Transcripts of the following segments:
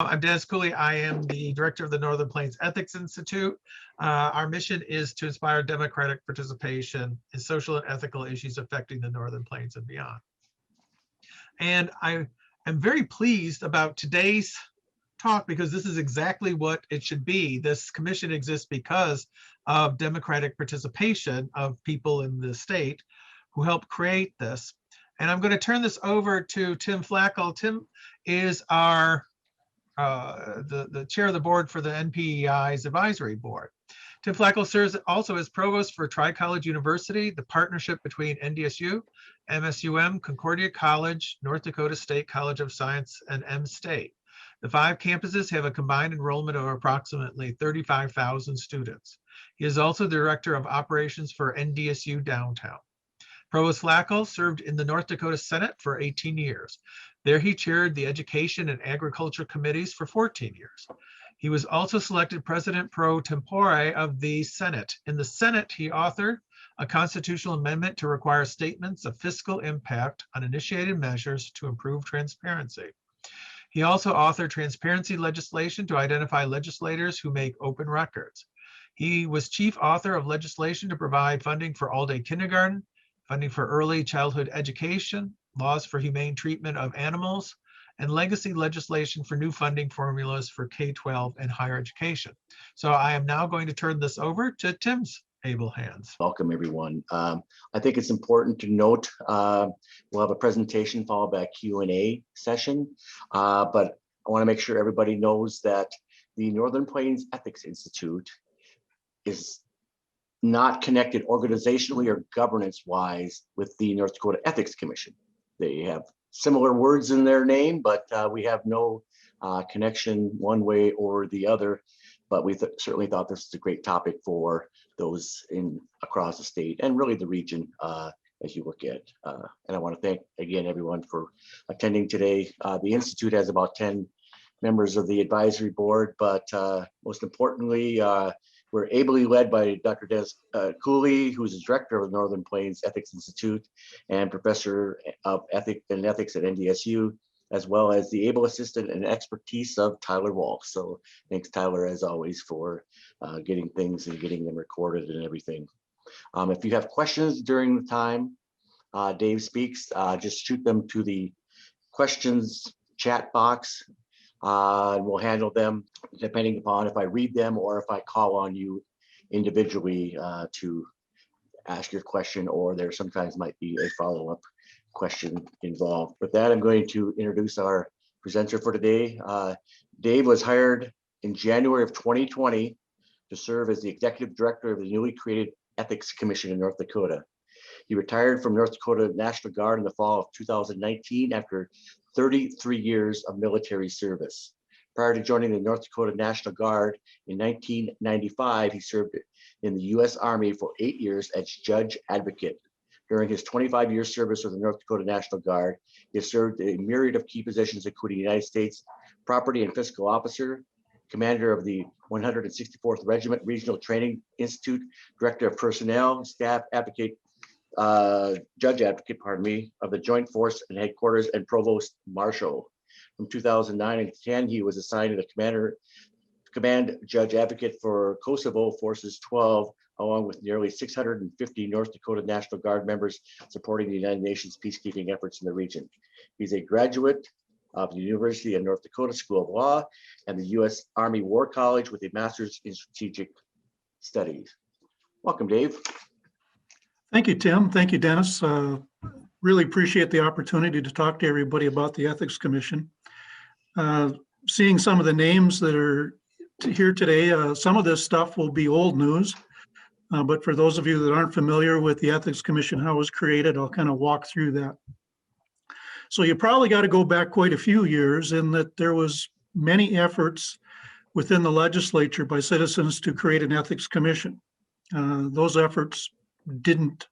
I'm Dennis Cooley. I am the director of the Northern Plains Ethics Institute. Our mission is to inspire democratic participation in social and ethical issues affecting the Northern Plains and beyond. And I am very pleased about today's talk because this is exactly what it should be. This commission exists because of democratic participation of people in the state who helped create this. And I'm going to turn this over to Tim Flackel. Tim is our the chair of the board for the NPEI's advisory board. Tim Flackel serves also as provost for Tri-College University, the partnership between NDSU, MSUM, Concordia College, North Dakota State College of Science, and M-State. The 5 campuses have a combined enrollment of approximately 35,000 students. He is also the director of operations for NDSU Downtown. Provost Flackel served in the North Dakota Senate for 18 years. There he chaired the Education and Agriculture Committees for 14 years. He was also selected President pro tempore of the Senate. In the Senate, he authored a constitutional amendment to require statements of fiscal impact on initiated measures to improve transparency. He also authored transparency legislation to identify legislators who make open records. He was chief author of legislation to provide funding for all-day kindergarten, funding for early childhood education, laws for humane treatment of animals, and legacy legislation for new funding formulas for K-12 and higher education. So I am now going to turn this over to Tim's able hands. Welcome, everyone. I think it's important to note we'll have a presentation followed by a Q&A session, but I want to make sure everybody knows that the Northern Plains Ethics Institute is not connected organizationally or governance-wise with the North Dakota Ethics Commission. They have similar words in their name, but we have no connection one way or the other. But we certainly thought this is a great topic for those across the state and really the region as you look at. And I want to thank again everyone for attending today. The Institute has about 10 members of the advisory board, but most importantly, we're ably led by Dr. Dennis Cooley, who's the director of the Northern Plains Ethics Institute and professor of ethics at NDSU, as well as the able assistant and expertise of Tyler Walsh. So thanks, Tyler, as always, for getting things and getting them recorded and everything. If you have questions during the time Dave speaks, just shoot them to the questions chat box. We'll handle them depending upon if I read them or if I call on you individually to ask your question, or there sometimes might be a follow-up question involved. With that, I'm going to introduce our presenter for today. Dave was hired in January of 2020 to serve as the executive director of the newly created Ethics Commission in North Dakota. He retired from North Dakota National Guard in the fall of 2019 after 33 years of military service. Prior to joining the North Dakota National Guard in 1995, he served in the U.S. Army for 8 years as judge advocate. During his 25-year service with the North Dakota National Guard, he has served a myriad of key positions, including United States Property and Fiscal Officer, commander of the 164th Regiment Regional Training Institute, director of personnel, staff advocate, judge advocate, pardon me, of the Joint Force and Headquarters, and Provost Marshal. From 2009 and 10, he was assigned to the command judge advocate for Kosovo Forces 12, along with nearly 650 North Dakota National Guard members supporting the United Nations peacekeeping efforts in the region. He's a graduate of the University of North Dakota School of Law and the U.S. Army War College with a master's in strategic studies. Welcome, Dave. Thank you, Tim. Thank you, Dennis. Really appreciate the opportunity to talk to everybody about the Ethics Commission. Seeing some of the names that are here today, some of this stuff will be old news, but for those of you that aren't familiar with the Ethics Commission, how it was created, I'll kind of walk through that. So you probably got to go back quite a few years in that there was many efforts within the legislature by citizens to create an Ethics Commission. Those efforts didn't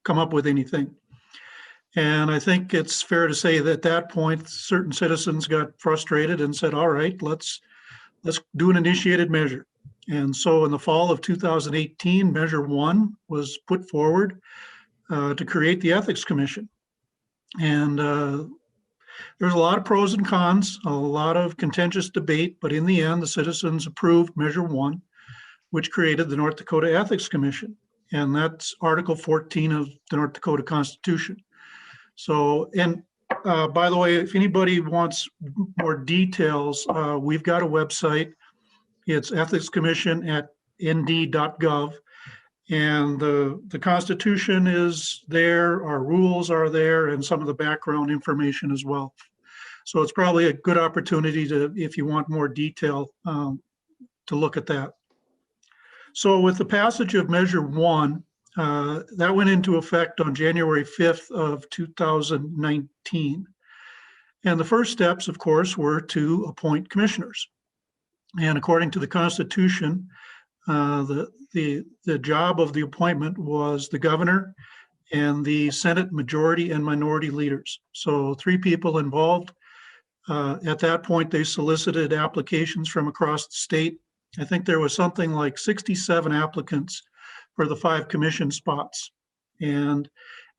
come up with anything. And I think it's fair to say that at that point, certain citizens got frustrated and said, all right, let's do an initiated measure. And so in the fall of 2018, Measure 1 was put forward to create the Ethics Commission. And There's a lot of pros and cons, a lot of contentious debate, but in the end, the citizens approved Measure 1, which created the North Dakota Ethics Commission. And that's Article 14 of the North Dakota Constitution. So, and by the way, if anybody wants more details, we've got a website. It's Ethics Commission at nd.gov. And the Constitution is there, our rules are there, and some of the background information as well. So it's probably a good opportunity to, if you want more detail, to look at that. So with the passage of Measure 1, that went into effect on January 5th of 2019. And the first steps, of course, were to appoint commissioners. And according to the Constitution, the job of the appointment was the governor and the Senate majority and minority leaders. So 3 people involved. At that point, they solicited applications from across the state. I think there was something like 67 applicants for the 5 commission spots. And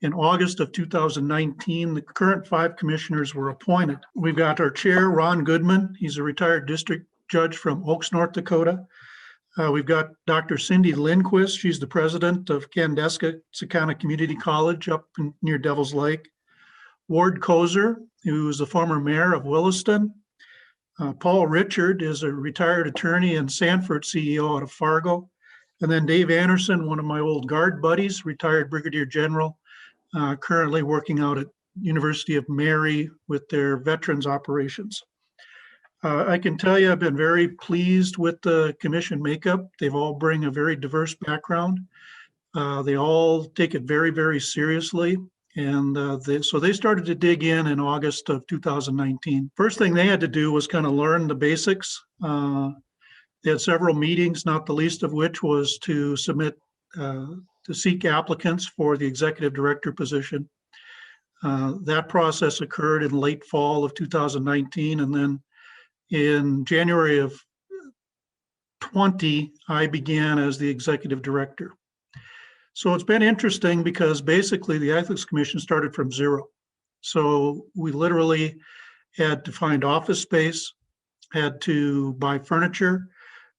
in August of 2019, the current 5 commissioners were appointed. We've got our chair, Ron Goodman. He's a retired district judge from Oaks, North Dakota. We've got Dr. Cindy Lindquist. She's the president of Kandeska-Sakana Community College up near Devil's Lake. Ward Kozer, who is the former mayor of Williston. Paul Richard is a retired attorney and Sanford CEO out of Fargo. And then Dave Anderson, one of my old Guard buddies, retired brigadier general, currently working out at University of Mary with their veterans operations. I can tell you I've been very pleased with the commission makeup. They've all bring a very diverse background. They all take it very, very seriously. And so they started to dig in August of 2019. First thing they had to do was kind of learn the basics. They had several meetings, not the least of which was to submit, to seek applicants for the executive director position. That process occurred in late fall of 2019. And then in January of 20, I began as the executive director. So it's been interesting because basically the Ethics Commission started from zero. So we literally had to find office space, had to buy furniture.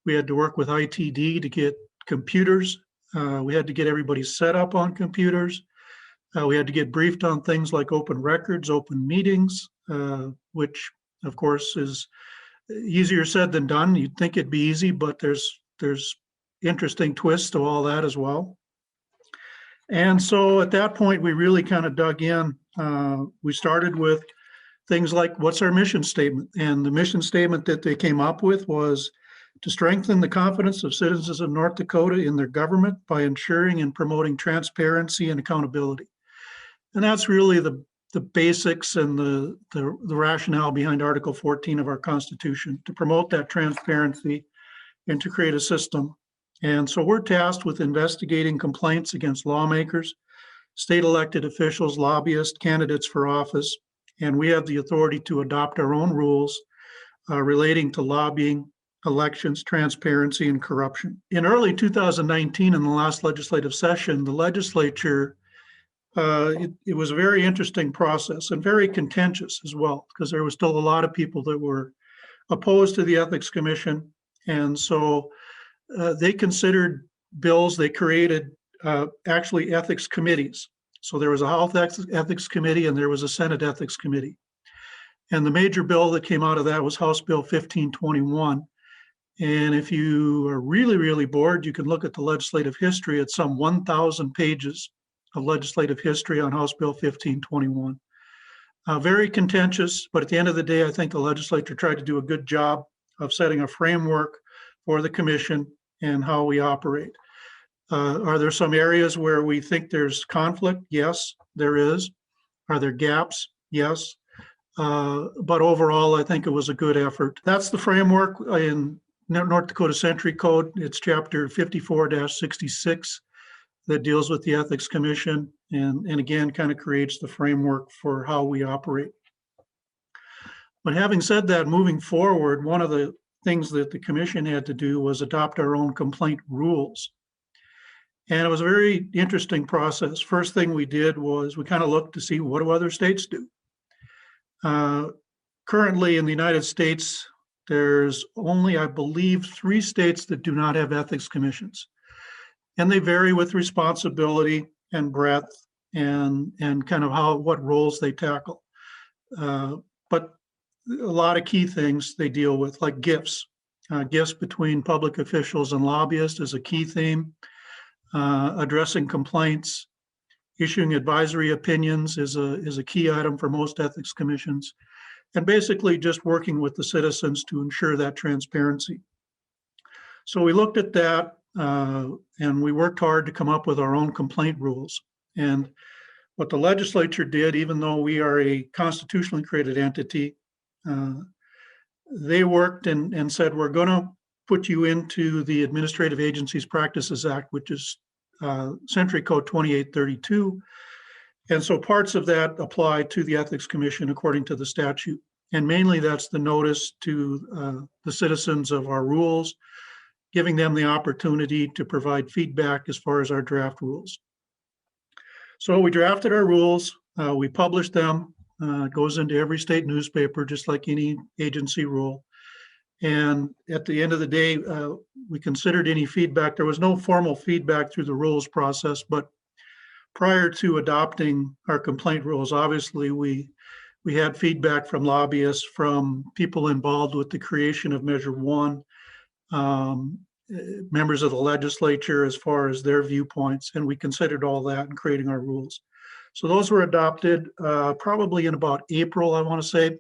We had to work with ITD to get computers. We had to get everybody set up on computers. We had to get briefed on things like open records, open meetings, which of course is easier said than done. You'd think it'd be easy, but there's interesting twists to all that as well. And so at that point, we really kind of dug in. We started with things like, what's our mission statement? And the mission statement that they came up with was to strengthen the confidence of citizens of North Dakota in their government by ensuring and promoting transparency and accountability. And that's really the basics and the rationale behind Article 14 of our Constitution, to promote that transparency and to create a system. And so we're tasked with investigating complaints against lawmakers, state elected officials, lobbyists, candidates for office, and we have the authority to adopt our own rules relating to lobbying, elections, transparency, and corruption. In early 2019, in the last legislative session, the legislature, it was a very interesting process and very contentious as well, because there was still a lot of people that were opposed to the Ethics Commission. And so they considered bills. They created actually ethics committees. So there was a House Ethics Committee and there was a Senate Ethics Committee. And the major bill that came out of that was House Bill 1521. And if you are really, really bored, you can look at the legislative history. It's some 1,000 pages of legislative history on House Bill 1521. Very contentious, but at the end of the day, I think the legislature tried to do a good job of setting a framework for the commission and how we operate. Are there some areas where we think there's conflict? Yes, there is. Are there gaps? Yes. But overall, I think it was a good effort. That's the framework in North Dakota Century Code. It's chapter 54-66 that deals with the Ethics Commission and again, kind of creates the framework for how we operate. But having said that, moving forward, one of the things that the commission had to do was adopt our own complaint rules. And it was a very interesting process. First thing we did was we kind of looked to see, what do other states do? Currently in the United States, there's only, I believe, 3 states that do not have ethics commissions. And they vary with responsibility and breadth and kind of what roles they tackle. But a lot of key things they deal with, like gifts. Gifts between public officials and lobbyists is a key theme. Addressing complaints, issuing advisory opinions is a key item for most ethics commissions, and basically just working with the citizens to ensure that transparency. So we looked at that and we worked hard to come up with our own complaint rules. And what the legislature did, even though we are a constitutionally created entity, they worked and said, we're going to put you into the Administrative Agencies Practices Act, which is Century Code 2832. And so parts of that apply to the Ethics Commission according to the statute. And mainly that's the notice to the citizens of our rules, giving them the opportunity to provide feedback as far as our draft rules. So we drafted our rules, we published them, it goes into every state newspaper, just like any agency rule. And at the end of the day, we considered any feedback. There was no formal feedback through the rules process, but prior to adopting our complaint rules, obviously we had feedback from lobbyists, from people involved with the creation of Measure 1, members of the legislature as far as their viewpoints, and we considered all that in creating our rules. So those were adopted probably in about April, I want to say.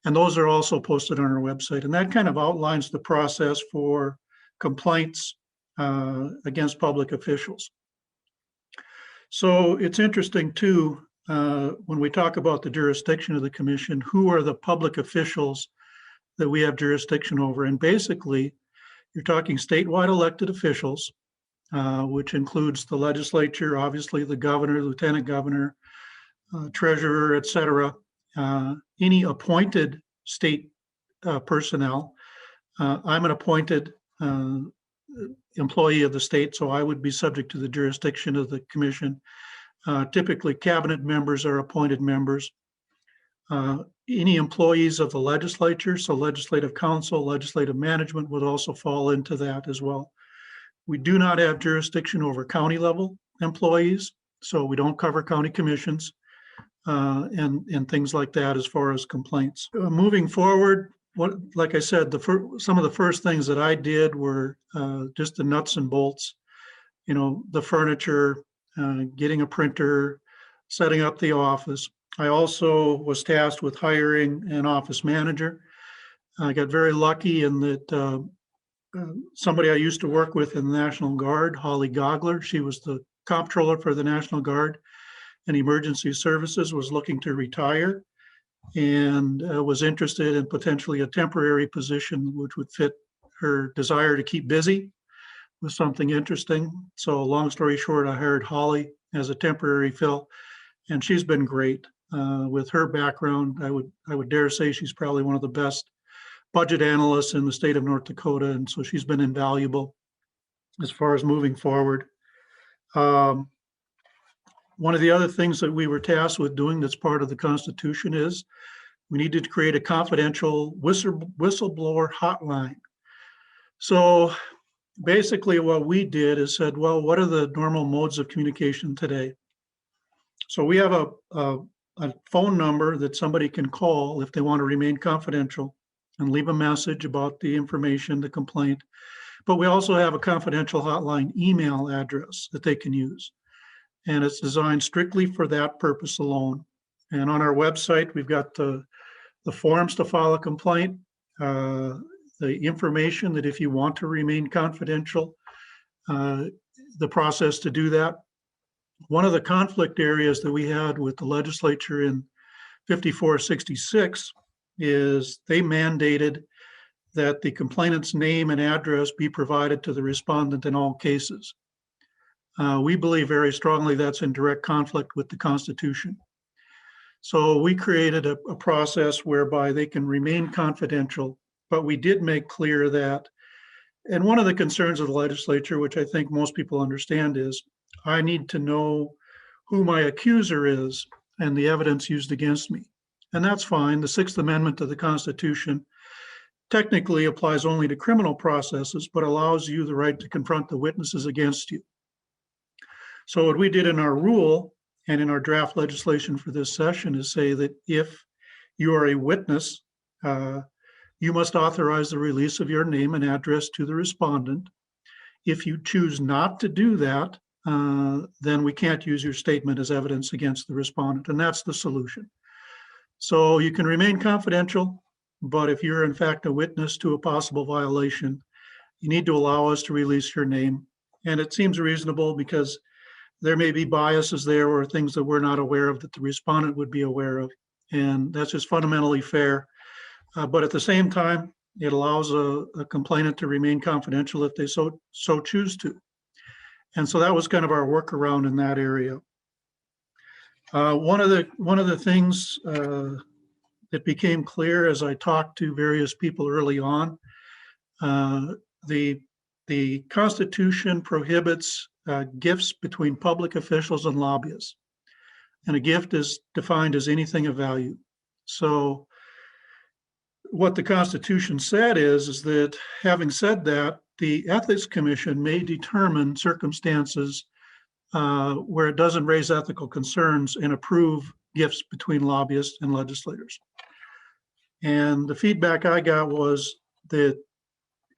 And those are also posted on our website. And that kind of outlines the process for complaints against public officials. So it's interesting too, when we talk about the jurisdiction of the commission, who are the public officials that we have jurisdiction over? And basically, you're talking statewide elected officials, which includes the legislature, obviously the governor, lieutenant governor, treasurer, et cetera. Any appointed state personnel. I'm an appointed employee of the state, so I would be subject to the jurisdiction of the commission. Typically, cabinet members are appointed members. Any employees of the legislature, so legislative council, legislative management would also fall into that as well. We do not have jurisdiction over county level employees, so we don't cover county commissions and things like that as far as complaints. Moving forward, like I said, some of the first things that I did were just the nuts and bolts, the furniture, getting a printer, setting up the office. I also was tasked with hiring an office manager. I got very lucky in that somebody I used to work with in the National Guard, Holly Gogler, she was the comptroller for the National Guard and Emergency Services, was looking to retire and was interested in potentially a temporary position which would fit her desire to keep busy with something interesting. So long story short, I hired Holly as a temporary fill, and she's been great. With her background, I would dare say she's probably one of the best budget analysts in the state of North Dakota, and so she's been invaluable as far as moving forward. One of the other things that we were tasked with doing that's part of the Constitution is we needed to create a confidential whistleblower hotline. So basically what we did is said, well, what are the normal modes of communication today? So we have a phone number that somebody can call if they want to remain confidential and leave a message about the information, the complaint. But we also have a confidential hotline email address that they can use. And it's designed strictly for that purpose alone. And on our website, we've got the forms to file a complaint, the information that if you want to remain confidential, the process to do that. One of the conflict areas that we had with the legislature in 5466 is they mandated that the complainant's name and address be provided to the respondent in all cases. We believe very strongly that's in direct conflict with the Constitution. So we created a process whereby they can remain confidential, but we did make clear that, and one of the concerns of the legislature, which I think most people understand, is I need to know who my accuser is and the evidence used against me. And that's fine. The Sixth Amendment to the Constitution technically applies only to criminal processes, but allows you the right to confront the witnesses against you. So what we did in our rule and in our draft legislation for this session is say that if you are a witness, you must authorize the release of your name and address to the respondent. If you choose not to do that, then we can't use your statement as evidence against the respondent, and that's the solution. So you can remain confidential, but if you're in fact a witness to a possible violation, you need to allow us to release your name. And it seems reasonable because there may be biases there or things that we're not aware of that the respondent would be aware of. And that's just fundamentally fair. But at the same time, it allows a complainant to remain confidential if they so choose to. And so that was kind of our workaround in that area. One of the things that became clear as I talked to various people early on, the Constitution prohibits gifts between public officials and lobbyists. And a gift is defined as anything of value. So what the Constitution said is that, having said that, the Ethics Commission may determine circumstances where it doesn't raise ethical concerns and approve gifts between lobbyists and legislators. And the feedback I got was that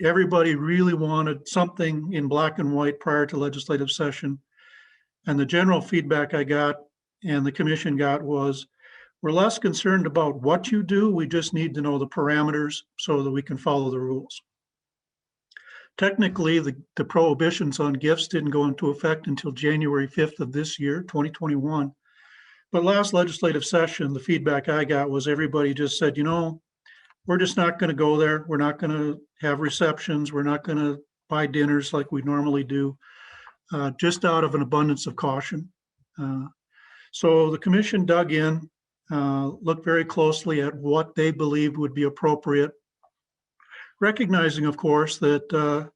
everybody really wanted something in black and white prior to legislative session. And the general feedback I got and the commission got was, we're less concerned about what you do, we just need to know the parameters so that we can follow the rules. Technically, the prohibitions on gifts didn't go into effect until January 5th of this year, 2021. But last legislative session, the feedback I got was everybody just said, you know, we're just not going to go there. We're not going to have receptions. We're not going to buy dinners like we normally do, just out of an abundance of caution. So the commission dug in, looked very closely at what they believed would be appropriate, recognizing, of course, that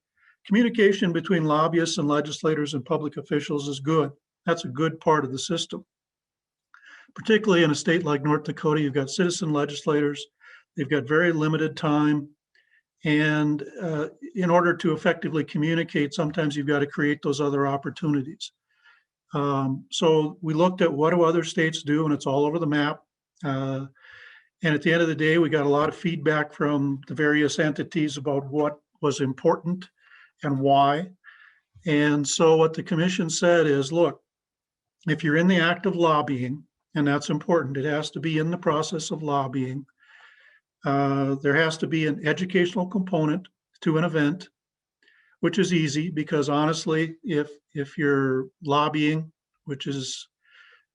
communication between lobbyists and legislators and public officials is good. That's a good part of the system. Particularly in a state like North Dakota, you've got citizen legislators. They've got very limited time. And in order to effectively communicate, sometimes you've got to create those other opportunities. So we looked at what do other states do, and it's all over the map. And at the end of the day, we got a lot of feedback from the various entities about what was important and why. And so what the commission said is, look, if you're in the act of lobbying, and that's important, it has to be in the process of lobbying. There has to be an educational component to an event, which is easy because honestly, if you're lobbying, which is,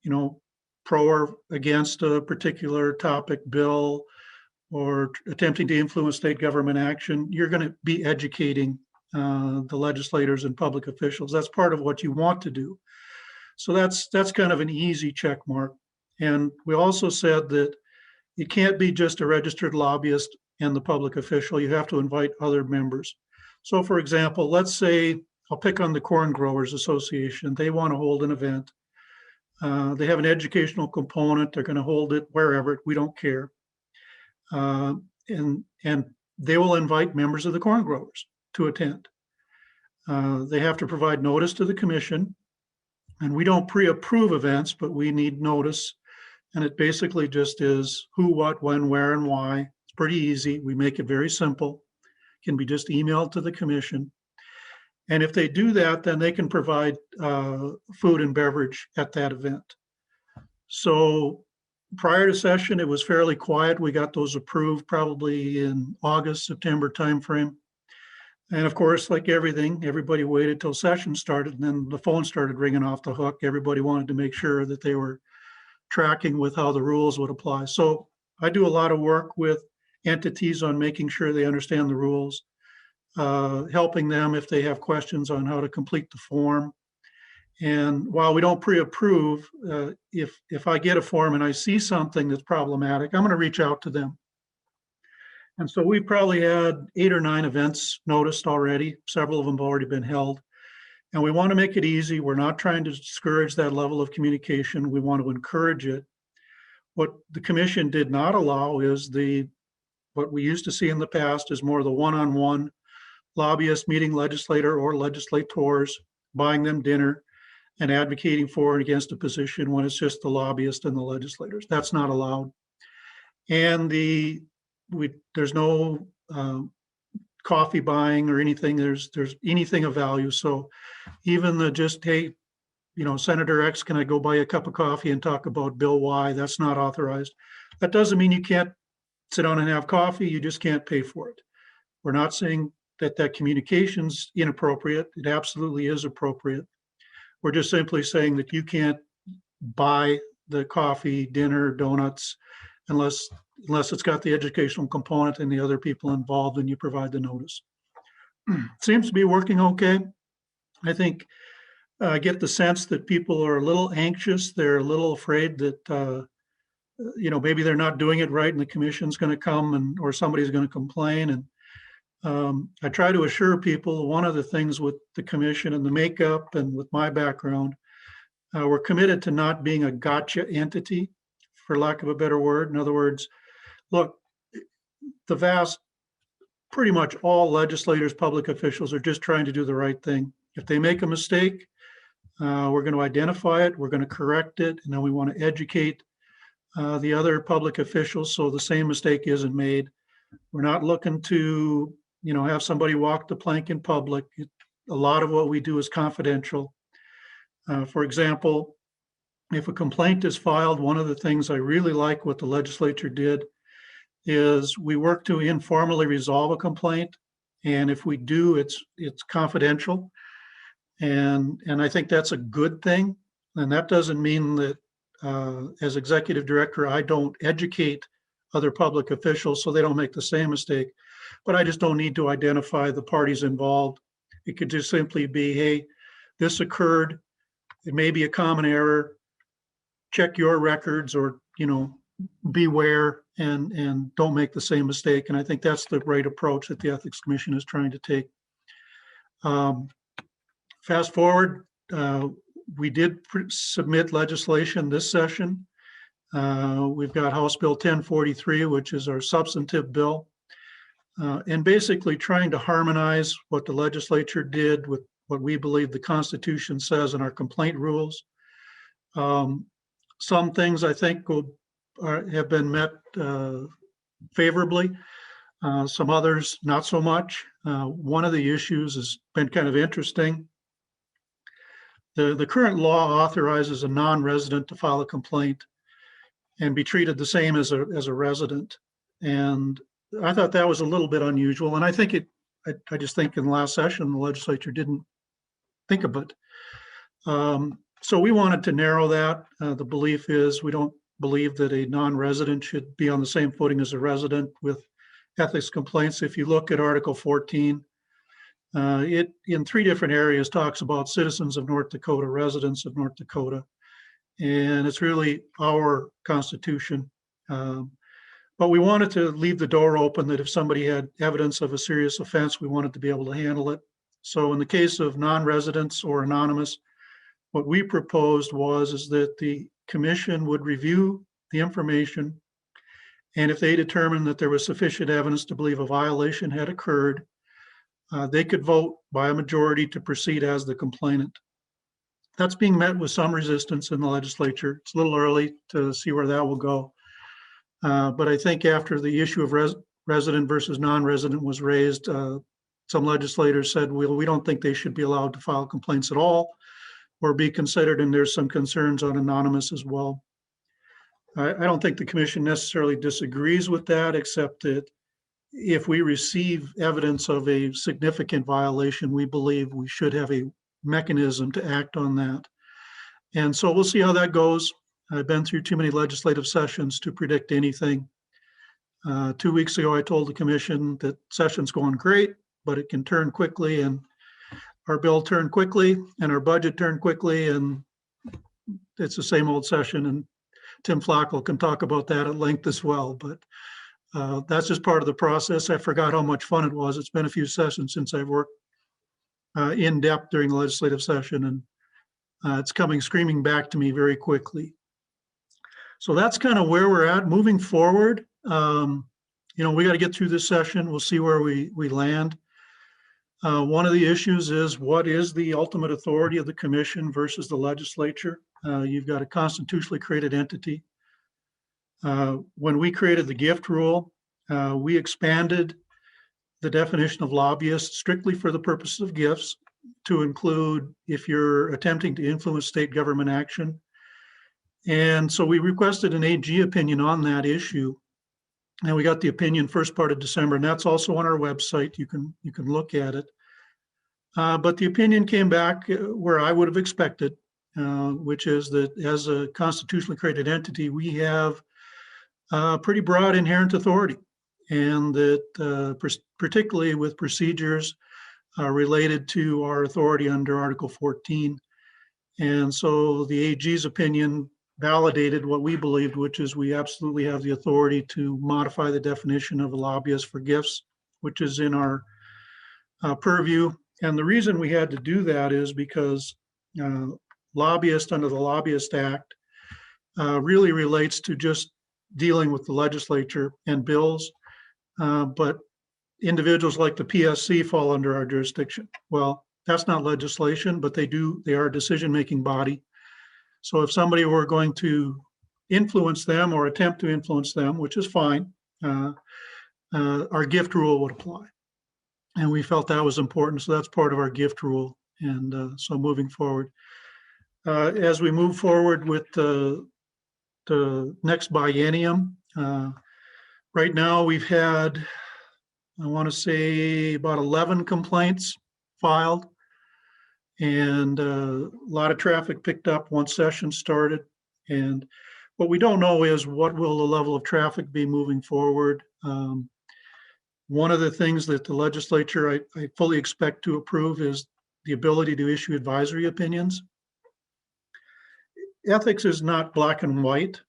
you know, pro or against a particular topic, bill, or attempting to influence state government action, you're going to be educating the legislators and public officials. That's part of what you want to do. So that's kind of an easy check mark. And we also said that you can't be just a registered lobbyist and the public official. You have to invite other members. So for example, let's say, I'll pick on the Corn Growers Association. They want to hold an event. They have an educational component. They're going to hold it wherever, we don't care. And they will invite members of the corn growers to attend. They have to provide notice to the commission. And we don't pre-approve events, but we need notice. And it basically just is who, what, when, where, and why. It's pretty easy. We make it very simple. It can be just emailed to the commission. And if they do that, then they can provide food and beverage at that event. So prior to session, it was fairly quiet. We got those approved probably in August, September timeframe. And of course, like everything, everybody waited till session started, and then the phone started ringing off the hook. Everybody wanted to make sure that they were tracking with how the rules would apply. So I do a lot of work with entities on making sure they understand the rules, helping them if they have questions on how to complete the form. And while we don't pre-approve, if I get a form and I see something that's problematic, I'm going to reach out to them. And so we probably had 8 or 9 events noticed already. Several of them have already been held. And we want to make it easy. We're not trying to discourage that level of communication. We want to encourage it. What the commission did not allow is what we used to see in the past is more the one-on-one lobbyist meeting legislator or legislators, buying them dinner and advocating for and against a position when it's just the lobbyist and the legislators. That's not allowed. And there's no coffee buying or anything. There's anything of value. So even the just, hey, Senator X, can I go buy a cup of coffee and talk about Bill Y? That's not authorized. That doesn't mean you can't sit down and have coffee. You just can't pay for it. We're not saying that communication's inappropriate. It absolutely is appropriate. We're just simply saying that you can't buy the coffee, dinner, donuts, unless it's got the educational component and the other people involved and you provide the notice. Seems to be working okay. I think I get the sense that people are a little anxious. They're a little afraid that, maybe they're not doing it right and the commission's going to come or somebody's going to complain. And I try to assure people, one of the things with the commission and the makeup and with my background, we're committed to not being a gotcha entity, for lack of a better word. In other words, look, pretty much all legislators, public officials are just trying to do the right thing. If they make a mistake, we're going to identify it, we're going to correct it, and then we want to educate the other public officials so the same mistake isn't made. We're not looking to, have somebody walk the plank in public. A lot of what we do is confidential. For example, if a complaint is filed, one of the things I really like what the legislature did is we work to informally resolve a complaint. And if we do, it's confidential. And I think that's a good thing. And that doesn't mean that as executive director, I don't educate other public officials so they don't make the same mistake, but I just don't need to identify the parties involved. It could just simply be, hey, this occurred. It may be a common error. Check your records or, beware and don't make the same mistake. And I think that's the right approach that the Ethics Commission is trying to take. Fast forward, we did submit legislation this session. We've got House Bill 1043, which is our substantive bill, and basically trying to harmonize what the legislature did with what we believe the Constitution says in our complaint rules. Some things I think have been met favorably. Some others not so much. One of the issues has been kind of interesting. The current law authorizes a non-resident to file a complaint and be treated the same as a resident. And I thought that was a little bit unusual. And I think I just think in the last session, the legislature didn't think of it. So we wanted to narrow that. The belief is we don't believe that a non-resident should be on the same footing as a resident with ethics complaints. If you look at Article 14, it in 3 different areas talks about citizens of North Dakota, residents of North Dakota, and it's really our Constitution. But we wanted to leave the door open that if somebody had evidence of a serious offense, we wanted to be able to handle it. So in the case of non-residents or anonymous, what we proposed is that the commission would review the information, and if they determined that there was sufficient evidence to believe a violation had occurred, they could vote by a majority to proceed as the complainant. That's being met with some resistance in the legislature. It's a little early to see where that will go. But I think after the issue of resident versus non-resident was raised, some legislators said, well, we don't think they should be allowed to file complaints at all or be considered, and there's some concerns on anonymous as well. I don't think the commission necessarily disagrees with that, except that if we receive evidence of a significant violation, we believe we should have a mechanism to act on that. And so we'll see how that goes. I've been through too many legislative sessions to predict anything. 2 weeks ago, I told the commission that session's going great, but it can turn quickly, and our bill turned quickly and our budget turned quickly, and it's the same old session. And Tim Flacco can talk about that at length as well, but that's just part of the process. I forgot how much fun it was. It's been a few sessions since I've worked in depth during the legislative session, and it's coming screaming back to me very quickly. So that's kind of where we're at moving forward. We got to get through this session. We'll see where we land. One of the issues is what is the ultimate authority of the commission versus the legislature? You've got a constitutionally created entity. When we created the gift rule, we expanded the definition of lobbyist strictly for the purposes of gifts to include if you're attempting to influence state government action. And so we requested an AG opinion on that issue. And we got the opinion first part of December, and that's also on our website. You can look at it. But the opinion came back where I would have expected, which is that as a constitutionally created entity, we have pretty broad inherent authority, and that particularly with procedures related to our authority under Article 14. And so the AG's opinion validated what we believed, which is we absolutely have the authority to modify the definition of a lobbyist for gifts, which is in our purview. And the reason we had to do that is because lobbyist under the Lobbyist Act really relates to just dealing with the legislature and bills, but individuals like the PSC fall under our jurisdiction. Well, that's not legislation, but they are a decision-making body. So if somebody were going to influence them or attempt to influence them, which is fine, our gift rule would apply. And we felt that was important. So that's part of our gift rule. And so moving forward, as we move forward with the next biennium, right now we've had, I want to say, about 11 complaints filed. And a lot of traffic picked up once session started. And what we don't know is what will the level of traffic be moving forward. One of the things that the legislature I fully expect to approve is the ability to issue advisory opinions. Ethics is not black and white.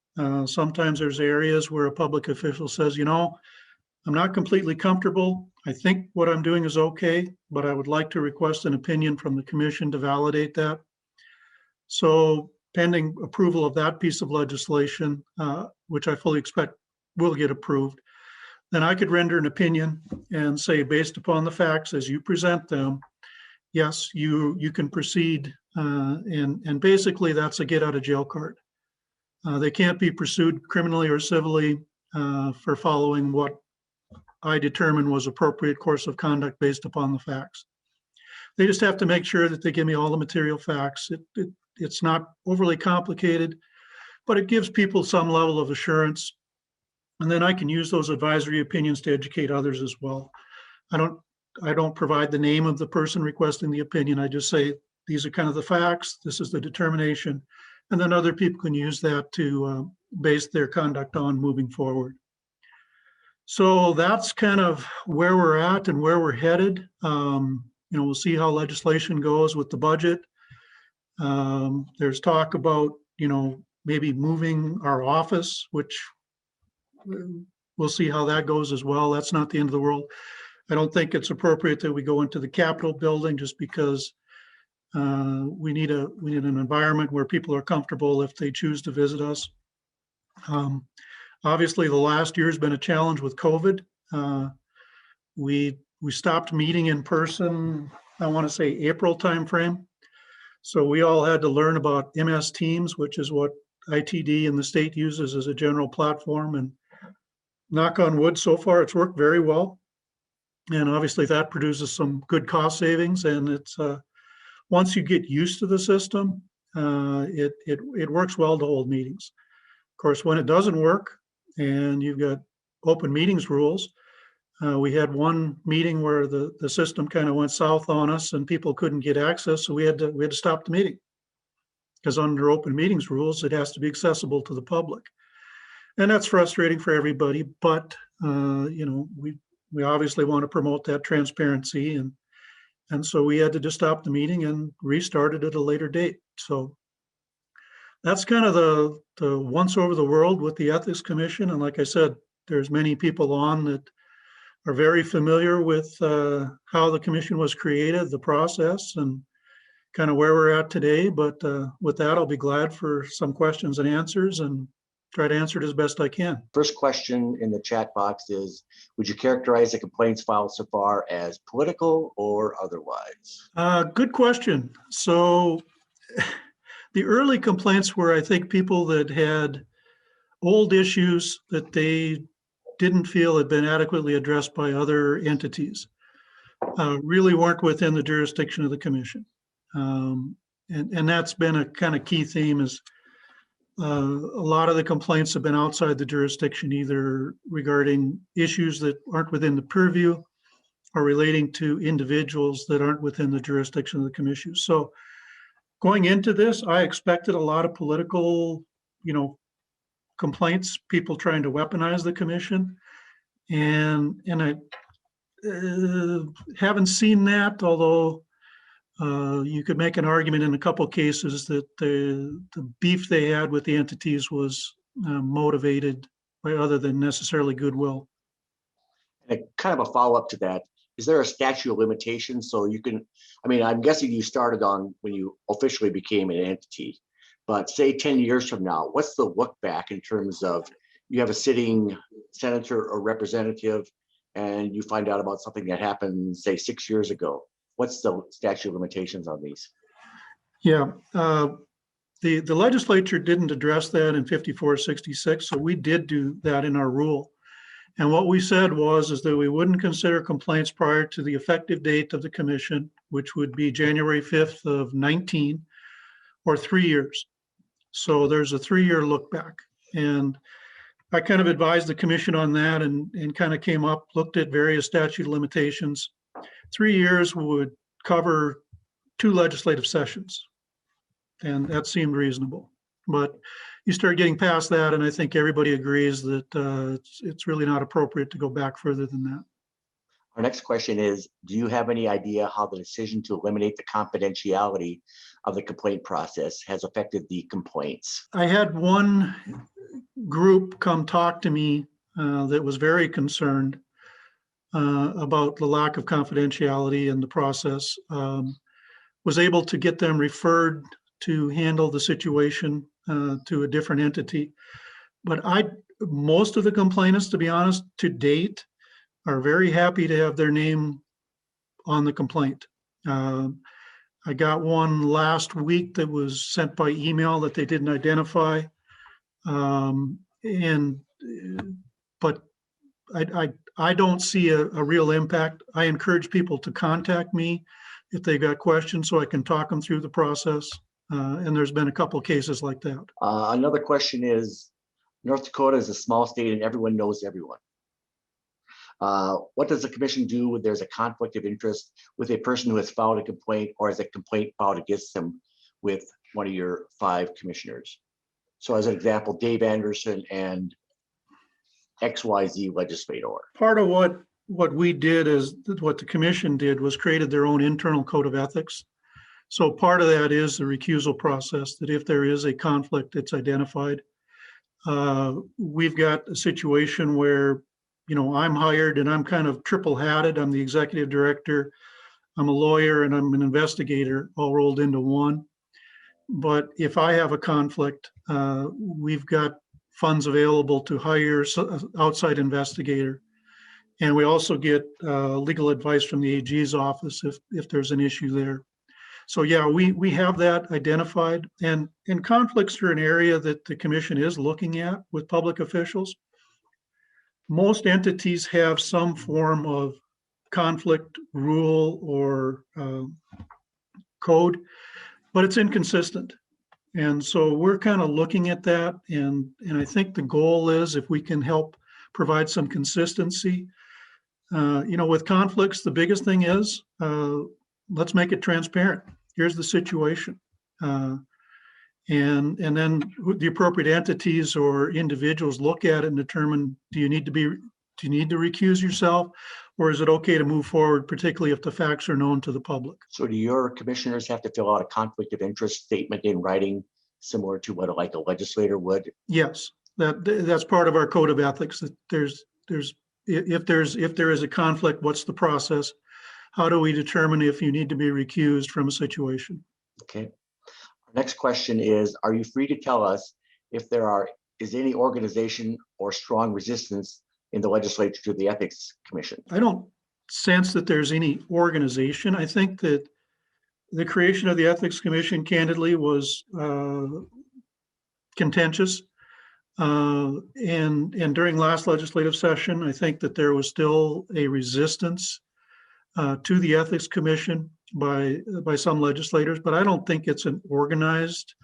Sometimes there's areas where a public official says, I'm not completely comfortable. I think what I'm doing is okay, but I would like to request an opinion from the commission to validate that. So pending approval of that piece of legislation, which I fully expect will get approved, then I could render an opinion and say, based upon the facts as you present them, yes, you can proceed. And basically that's a get out of jail card. They can't be pursued criminally or civilly for following what I determined was appropriate course of conduct based upon the facts. They just have to make sure that they give me all the material facts. It's not overly complicated, but it gives people some level of assurance. And then I can use those advisory opinions to educate others as well. I don't provide the name of the person requesting the opinion. I just say, these are kind of the facts. This is the determination. And then other people can use that to base their conduct on moving forward. So that's kind of where we're at and where we're headed. We'll see how legislation goes with the budget. There's talk about, maybe moving our office, which we'll see how that goes as well. That's not the end of the world. I don't think it's appropriate that we go into the Capitol building just because we need an environment where people are comfortable if they choose to visit us. Obviously, the last year has been a challenge with COVID. We stopped meeting in person, I want to say April timeframe. So we all had to learn about MS Teams, which is what ITD and the state uses as a general platform. And knock on wood, so far it's worked very well. And obviously that produces some good cost savings. And it's once you get used to the system, it works well to hold meetings. Of course, when it doesn't work and you've got open meetings rules, we had one meeting where the system kind of went south on us and people couldn't get access. So we had to stop the meeting because under open meetings rules, it has to be accessible to the public. And that's frustrating for everybody, but we obviously want to promote that transparency. And so we had to just stop the meeting and restart it at a later date. So that's kind of the once over the world with the Ethics Commission. And like I said, there's many people on that are very familiar with how the commission was created, the process, and kind of where we're at today. But with that, I'll be glad for some questions and answers and try to answer it as best I can. First question in the chat box is, would you characterize the complaints filed so far as political or otherwise? Good question. So the early complaints were, I think, people that had old issues that they didn't feel had been adequately addressed by other entities, really weren't within the jurisdiction of the commission. And that's been a kind of key theme is a lot of the complaints have been outside the jurisdiction, either regarding issues that aren't within the purview or relating to individuals that aren't within the jurisdiction of the commission. So going into this, I expected a lot of political, complaints, people trying to weaponize the commission. And I haven't seen that, although you could make an argument in a couple of cases that the beef they had with the entities was motivated by other than necessarily goodwill. And kind of a follow-up to that, is there a statute of limitations? So you can, I'm guessing you started on when you officially became an entity, but say 10 years from now, what's the look back in terms of you have a sitting senator or representative and you find out about something that happened, say 6 years ago? What's the statute of limitations on these? Yeah, the legislature didn't address that in 5466, so we did do that in our rule. And what we said is that we wouldn't consider complaints prior to the effective date of the commission, which would be January 5th of 19, or 3 years. So there's a 3-year look back. And I kind of advised the commission on that and kind of came up, looked at various statute of limitations. 3 years would cover 2 legislative sessions. And that seemed reasonable. But you start getting past that, and I think everybody agrees that it's really not appropriate to go back further than that. Our next question is, do you have any idea how the decision to eliminate the confidentiality of the complaint process has affected the complaints? I had one group come talk to me that was very concerned about the lack of confidentiality in the process. Was able to get them referred to handle the situation to a different entity. But most of the complainants, to be honest, to date, are very happy to have their name on the complaint. I got one last week that was sent by email that they didn't identify. But I don't see a real impact. I encourage people to contact me if they got questions so I can talk them through the process. And there's been a couple of cases like that. Another question is, North Dakota is a small state and everyone knows everyone. What does the commission do when there's a conflict of interest with a person who has filed a complaint or has a complaint filed against them with one of your 5 commissioners? So as an example, Dave Anderson and XYZ legislator. Part of what we did is what the commission did was created their own internal code of ethics. So part of that is the recusal process, that if there is a conflict, it's identified. We've got a situation where, I'm hired and I'm kind of triple hatted. I'm the executive director, I'm a lawyer, and I'm an investigator all rolled into one. But if I have a conflict, we've got funds available to hire an outside investigator. And we also get legal advice from the AG's office if there's an issue there. So yeah, we have that identified, and conflicts are an area that the commission is looking at with public officials. Most entities have some form of conflict rule or code, but it's inconsistent. And so we're kind of looking at that, and I think the goal is if we can help provide some consistency. With conflicts, the biggest thing is let's make it transparent. Here's the situation. And then the appropriate entities or individuals look at it and determine, do you need to recuse yourself, or is it okay to move forward, particularly if the facts are known to the public? So do your commissioners have to fill out a conflict of interest statement in writing, similar to what like a legislator would? Yes, that's part of our code of ethics. That if there is a conflict, what's the process? How do we determine if you need to be recused from a situation? Okay. Our next question is, are you free to tell us if there are is any organization or strong resistance in the legislature to the Ethics Commission? I don't sense that there's any organization. I think that the creation of the Ethics Commission candidly was contentious. And during last legislative session, I think that there was still a resistance to the Ethics Commission by some legislators, but I don't think it's an organized,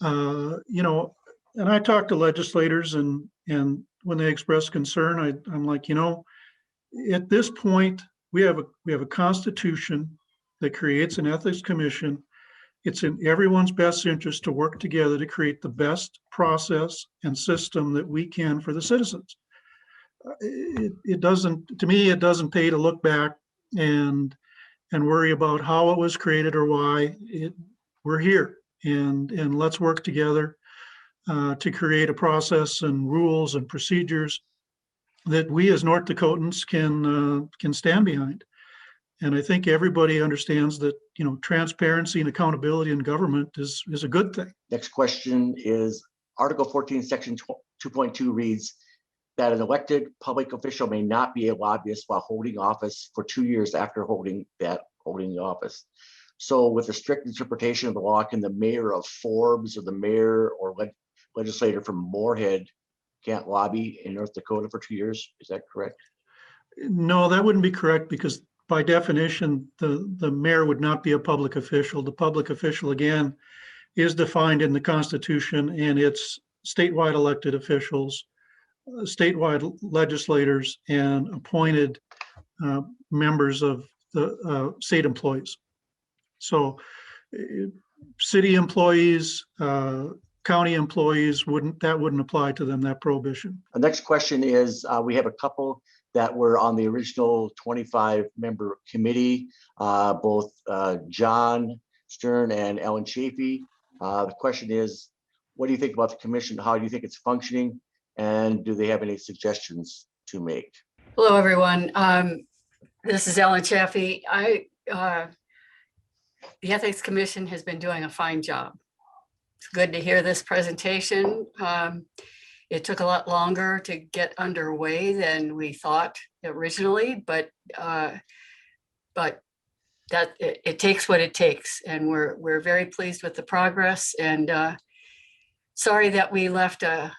and I talk to legislators and when they express concern, I'm like, at this point, we have a constitution that creates an ethics commission. It's in everyone's best interest to work together to create the best process and system that we can for the citizens. It doesn't, to me, it doesn't pay to look back and worry about how it was created or why. We're here, and let's work together to create a process and rules and procedures that we as North Dakotans can stand behind. And I think everybody understands that, transparency and accountability in government is a good thing. Next question is Article 14, Section 2.2 reads that an elected public official may not be a lobbyist while holding office for 2 years after holding the office. So with a strict interpretation of the law, can the mayor of Forbes or the mayor or legislator from Moorhead can't lobby in North Dakota for 2 years? Is that correct? No, that wouldn't be correct, because by definition, the mayor would not be a public official. The public official, again, is defined in the Constitution, and it's statewide elected officials, statewide legislators, and appointed members of the state employees. So city employees, county employees, wouldn't apply to them, that prohibition. The next question is, we have a couple that were on the original 25-member committee, both John Stern and Ellen Chafee. The question is, what do you think about the commission? How do you think it's functioning? And do they have any suggestions to make? Hello, everyone. This is Ellen Chafee. The Ethics Commission has been doing a fine job. It's good to hear this presentation. It took a lot longer to get underway than we thought originally, but that it takes what it takes, and we're very pleased with the progress. And sorry that we left a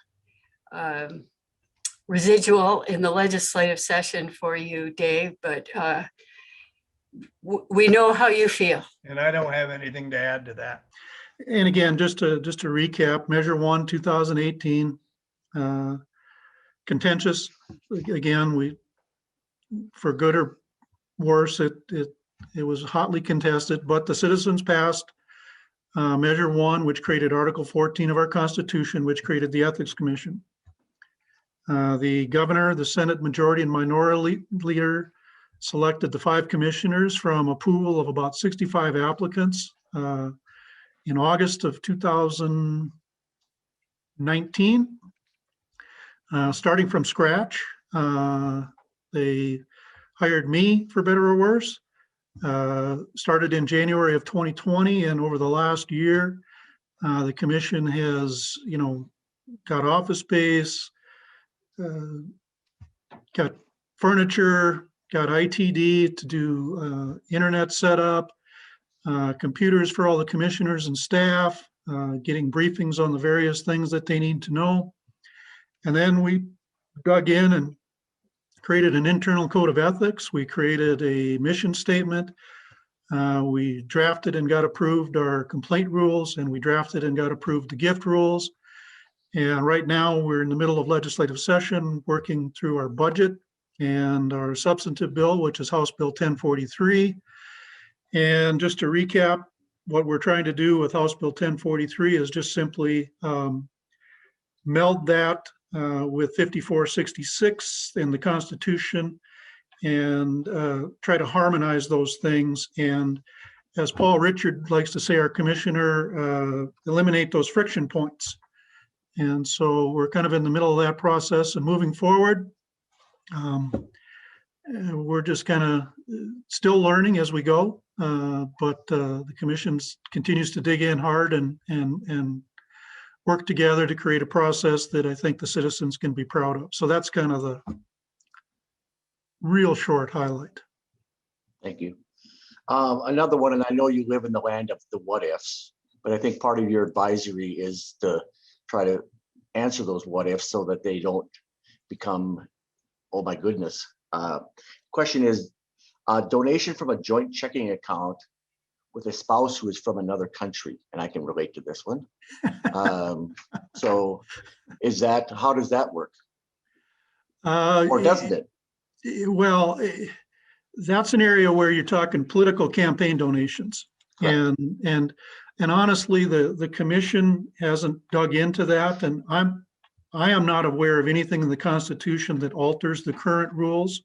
residual in the legislative session for you, Dave, but we know how you feel. And I don't have anything to add to that. And again, just to recap, Measure 1, 2018, contentious. Again, for good or worse, it was hotly contested, but the citizens passed Measure 1, which created Article 14 of our Constitution, which created the Ethics Commission. The governor, the Senate majority and minority leader selected the 5 commissioners from a pool of about 65 applicants in August of 2019. Starting from scratch, they hired me, for better or worse. Started in January of 2020, and over the last year, the commission has, got office space, got furniture, got ITD to do internet setup, computers for all the commissioners and staff, getting briefings on the various things that they need to know. And then we dug in and created an internal code of ethics. We created a mission statement. We drafted and got approved our complaint rules, and we drafted and got approved the gift rules. And right now we're in the middle of legislative session, working through our budget and our substantive bill, which is House Bill 1043. And just to recap, what we're trying to do with House Bill 1043 is just simply meld that with 5466 in the Constitution and try to harmonize those things. And as Paul Richard likes to say, our commissioner, eliminate those friction points. And so we're kind of in the middle of that process and moving forward. We're just kind of still learning as we go, but the commission continues to dig in hard and work together to create a process that I think the citizens can be proud of. So that's kind of the real short highlight. Thank you. Another one, and I know you live in the land of the what ifs, but I think part of your advisory is to try to answer those what ifs so that they don't become, oh my goodness. Question is, donation from a joint checking account with a spouse who is from another country, and I can relate to this one. So how does that work? Or doesn't it? Well, that's an area where you're talking political campaign donations. Correct. And honestly, the commission hasn't dug into that, and I am not aware of anything in the Constitution that alters the current rules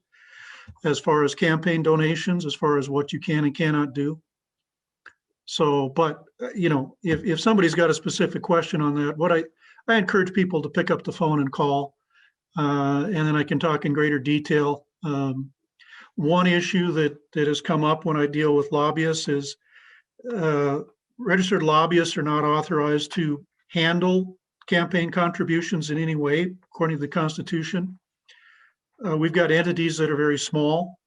as far as campaign donations, as far as what you can and cannot do. So, but if somebody's got a specific question on that, what I encourage people to pick up the phone and call, and then I can talk in greater detail. One issue that has come up when I deal with lobbyists is registered lobbyists are not authorized to handle campaign contributions in any way, according to the Constitution. We've got entities that are very small,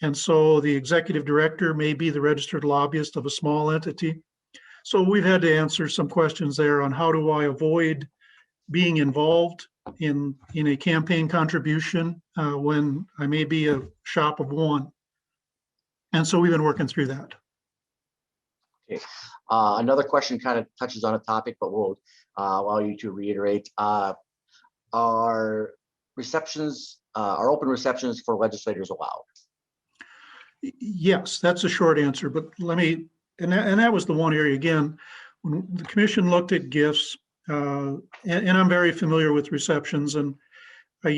and so the executive director may be the registered lobbyist of a small entity. So we've had to answer some questions there on how do I avoid being involved in a campaign contribution when I may be a shop of one. And so we've been working through that. Okay. Another question kind of touches on a topic, but we'll allow you to reiterate. Are open receptions for legislators allowed? Yes, that's a short answer, but and that was the one area, again, when the commission looked at gifts, and I'm very familiar with receptions, and I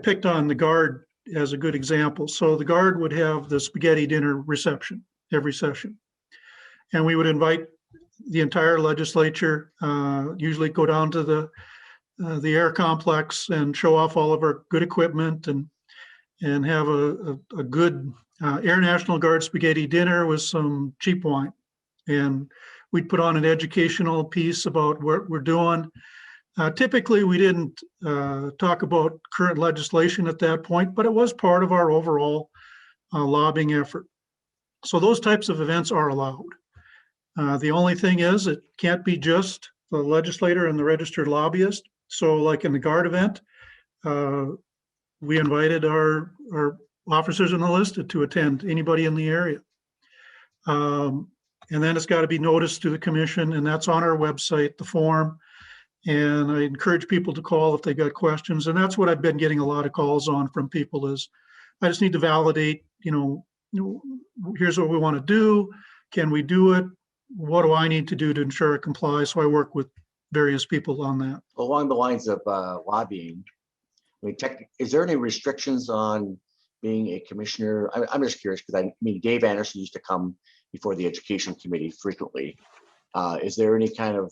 picked on the Guard as a good example. So the Guard would have the spaghetti dinner reception every session, and we would invite the entire legislature, usually go down to the air complex and show off all of our good equipment and have a good Air National Guard spaghetti dinner with some cheap wine. And we'd put on an educational piece about what we're doing. Typically, we didn't talk about current legislation at that point, but it was part of our overall lobbying effort. So those types of events are allowed. The only thing is it can't be just the legislator and the registered lobbyist. So like in the Guard event, we invited our officers enlisted to attend, anybody in the area. And then it's got to be noticed to the commission, and that's on our website, the form. And I encourage people to call if they got questions. And that's what I've been getting a lot of calls on from people is, I just need to validate, here's what we want to do. Can we do it? What do I need to do to ensure it complies? So I work with various people on that. Along the lines of lobbying, is there any restrictions on being a commissioner? I'm just curious because Dave Anderson used to come before the Education Committee frequently. Is there any kind of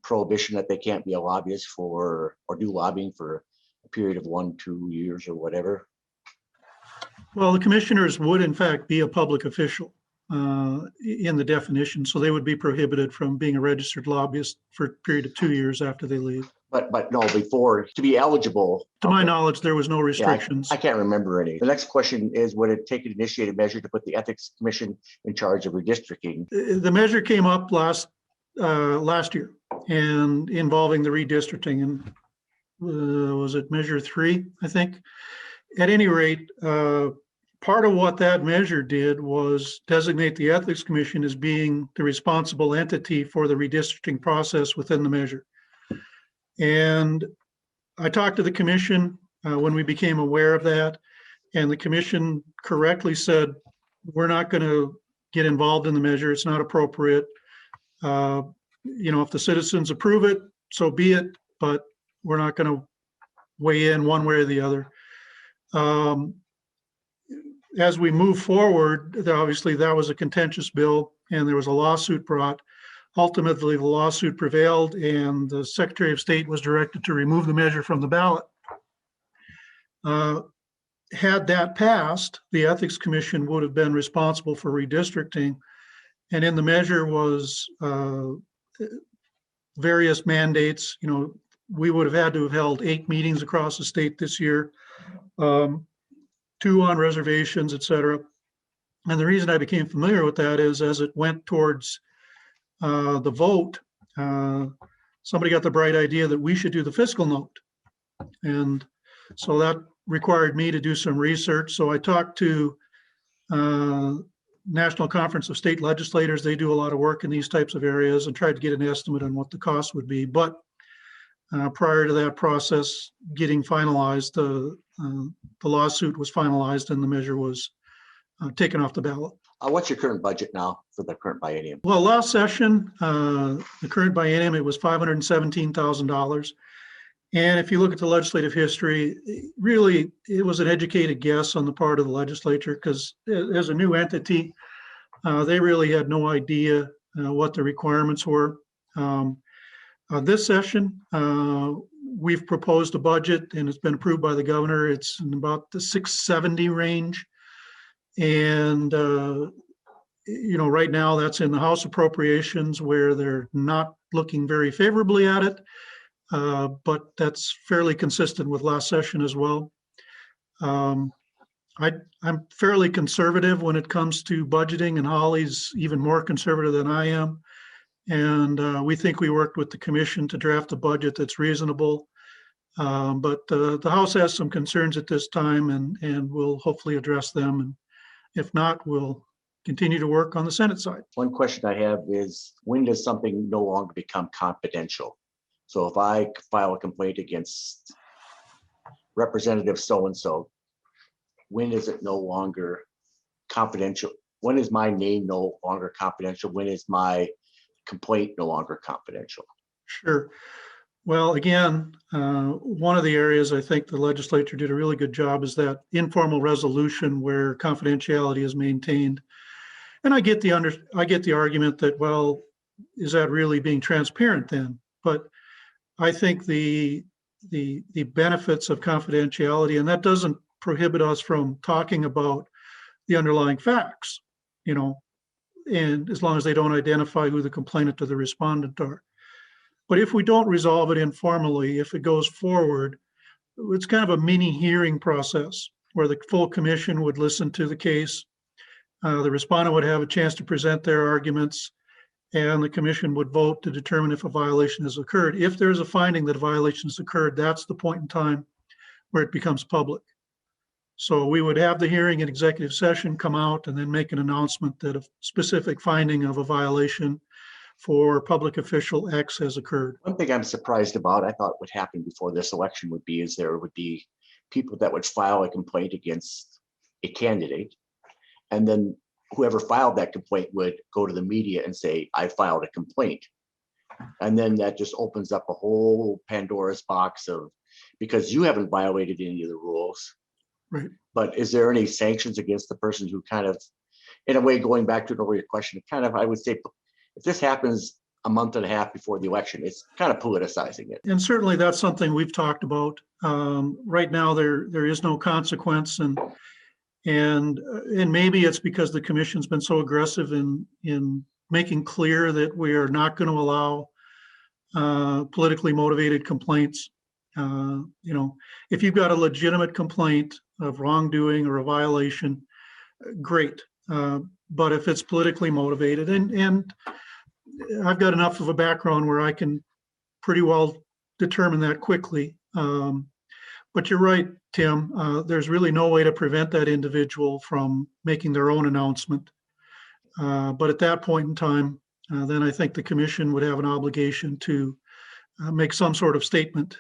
prohibition that they can't be a lobbyist for or do lobbying for a period of 1-2 years or whatever? Well, the commissioners would in fact be a public official in the definition, so they would be prohibited from being a registered lobbyist for a period of 2 years after they leave. But no, before, to be eligible. To my knowledge, there was no restrictions. Yeah, I can't remember any. The next question is, would it take an initiated measure to put the Ethics Commission in charge of redistricting? The measure came up last year and involving the redistricting, and was it measure 3, I think? At any rate, part of what that measure did was designate the Ethics Commission as being the responsible entity for the redistricting process within the measure. And I talked to the commission when we became aware of that, and the commission correctly said, we're not going to get involved in the measure. It's not appropriate. If the citizens approve it, so be it, but we're not going to weigh in one way or the other. As we move forward, obviously that was a contentious bill and there was a lawsuit brought. Ultimately, the lawsuit prevailed and the Secretary of State was directed to remove the measure from the ballot. Had that passed, the Ethics Commission would have been responsible for redistricting. And in the measure was the various mandates. We would have had to have held 8 meetings across the state this year, 2 on reservations, et cetera. And the reason I became familiar with that is as it went towards the vote, somebody got the bright idea that we should do the fiscal note. And so that required me to do some research. So I talked to National Conference of State Legislators. They do a lot of work in these types of areas, and tried to get an estimate on what the cost would be. But prior to that process getting finalized, the lawsuit was finalized and the measure was taken off the ballot. What's your current budget now for the current biennium? Well, last session, the current biennium, it was $517,000. And if you look at the legislative history, really, it was an educated guess on the part of the legislature, because as a new entity, they really had no idea what the requirements were. This session, we've proposed a budget and it's been approved by the governor. It's in about the 670 range. And, right now that's in the House Appropriations, where they're not looking very favorably at it. But that's fairly consistent with last session as well. I'm fairly conservative when it comes to budgeting, and Holly's even more conservative than I am. And we think we worked with the commission to draft a budget that's reasonable. But the House has some concerns at this time, and we'll hopefully address them. And if not, we'll continue to work on the Senate side. One question I have is, when does something no longer become confidential? So if I file a complaint against Representative so-and-so, when is it no longer confidential? When is my name no longer confidential? When is my complaint no longer confidential? Sure. Well, again, one of the areas I think the legislature did a really good job is that informal resolution where confidentiality is maintained. And I get the argument that, well, is that really being transparent then? But I think the benefits of confidentiality, and that doesn't prohibit us from talking about the underlying facts, and as long as they don't identify who the complainant or the respondent are. But if we don't resolve it informally, if it goes forward, it's kind of a mini hearing process where the full commission would listen to the case. The respondent would have a chance to present their arguments, and the commission would vote to determine if a violation has occurred. If there's a finding that a violation has occurred, that's the point in time where it becomes public. So we would have the hearing in executive session, come out, and then make an announcement that a specific finding of a violation for public official X has occurred. One thing I'm surprised about, I thought would happen before this election would be, is there would be people that would file a complaint against a candidate, and then whoever filed that complaint would go to the media and say, I filed a complaint. And then that just opens up a whole Pandora's box of, because you haven't violated any of the rules. Right. But is there any sanctions against the person who kind of, in a way, going back to an earlier question, kind of, I would say, if this happens a month and a half before the election, it's kind of politicizing it. And certainly that's something we've talked about. Right now, there is no consequence, and maybe it's because the commission's been so aggressive in making clear that we are not going to allow politically motivated complaints. If you've got a legitimate complaint of wrongdoing or a violation, great. But if it's politically motivated, and I've got enough of a background where I can pretty well determine that quickly. But you're right, Tim, there's really no way to prevent that individual from making their own announcement. But at that point in time, then I think the commission would have an obligation to make some sort of statement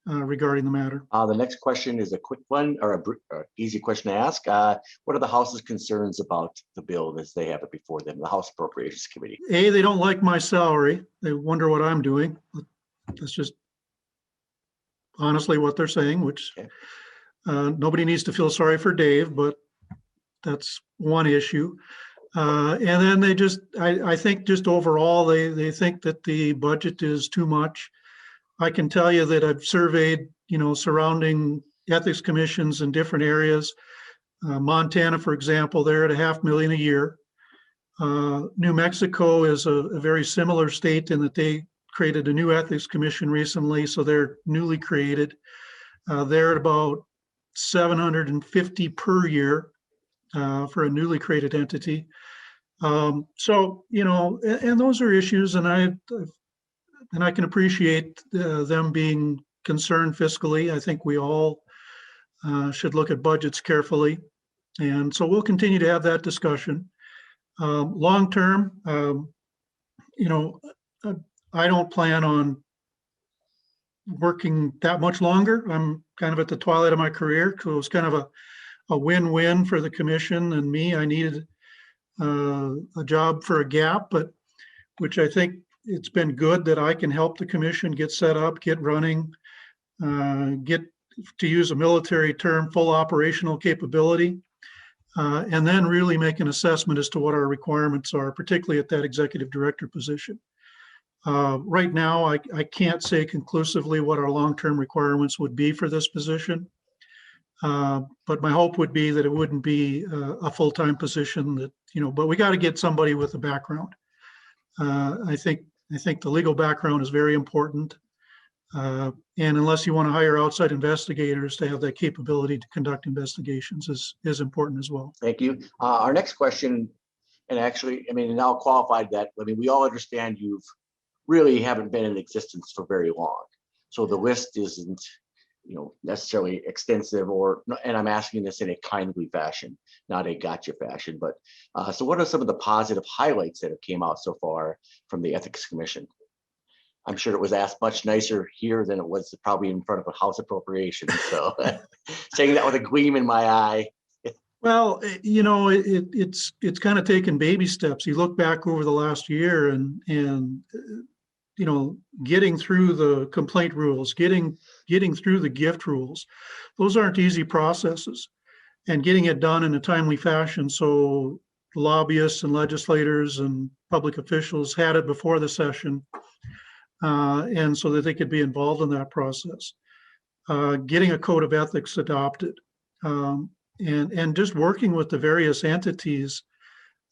regarding the matter. The next question is a quick one, or a easy question to ask. What are the House's concerns about the bill as they have it before them, the House Appropriations Committee? They don't like my salary. They wonder what I'm doing. That's just honestly what they're saying, which okay. Nobody needs to feel sorry for Dave, but that's one issue. And then they just, I think just overall, they think that the budget is too much. I can tell you that I've surveyed, surrounding ethics commissions in different areas. Montana, for example, they're at $500,000 a year. New Mexico is a very similar state in that they created a new ethics commission recently, so they're newly created. They're at about 750 per year for a newly created entity. So, you know, and those are issues, and I can appreciate them being concerned fiscally. I think we all should look at budgets carefully. And so we'll continue to have that discussion. Long term, you know, I don't plan on working that much longer. I'm kind of at the twilight of my career, so it was kind of a win-win for the commission and me. I needed a job for a gap, but which I think it's been good that I can help the commission get set up, get running, get, to use a military term, full operational capability, and then really make an assessment as to what our requirements are, particularly at that executive director position. Right now, I can't say conclusively what our long-term requirements would be for this position. But my hope would be that it wouldn't be a full-time position that, you know, but we got to get somebody with a background. I think the legal background is very important. And unless you want to hire outside investigators to have that capability to conduct investigations is important as well. Thank you. Our next question, and actually, I mean, now qualified that, I mean, we all understand you've really haven't been in existence for very long. So the list isn't, you know, necessarily extensive, or, and I'm asking this in a kindly fashion, not a gotcha fashion, but so what are some of the positive highlights that have came out so far from the Ethics Commission? I'm sure it was asked much nicer here than it was probably in front of a House appropriation. So saying that with a gleam in my eye. Well, you know, it's kind of taken baby steps. You look back over the last year and you know, getting through the complaint rules, getting through the gift rules, those aren't easy processes, and getting it done in a timely fashion. So lobbyists and legislators and public officials had it before the session, and so that they could be involved in that process. Getting a code of ethics adopted, and just working with the various entities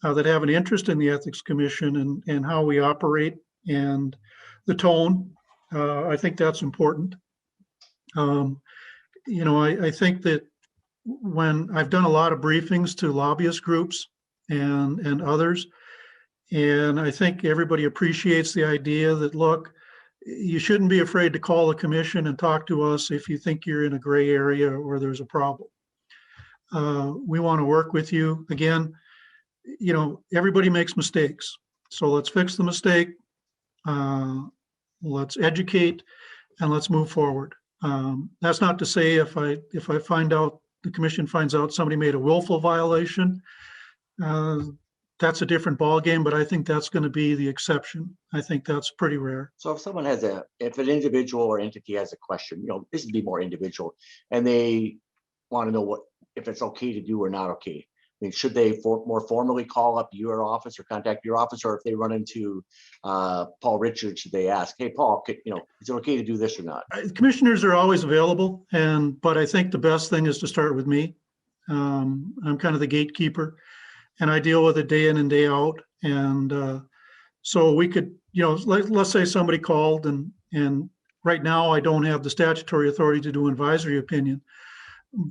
that have an interest in the Ethics Commission and how we operate and the tone. I think that's important. You know, I think that when I've done a lot of briefings to lobbyist groups and others, and I think everybody appreciates the idea that, look, you shouldn't be afraid to call the commission and talk to us if you think you're in a gray area or there's a problem. We want to work with you. Again, you know, everybody makes mistakes. So let's fix the mistake. Let's educate and let's move forward. That's not to say if I find out, the commission finds out somebody made a willful violation, that's a different ballgame, but I think that's going to be the exception. I think that's pretty rare. So if someone has if an individual or entity has a question, you know, this would be more individual, and they want to know if it's okay to do or not okay. I mean, should they more formally call up your office or contact your office, or if they run into Paul Richards, should they ask, hey, Paul, you know, is it okay to do this or not? Commissioners are always available, but I think the best thing is to start with me. I'm kind of the gatekeeper, and I deal with it day in and day out. And so we could, you know, let's say somebody called, and right now I don't have the statutory authority to do advisory opinion,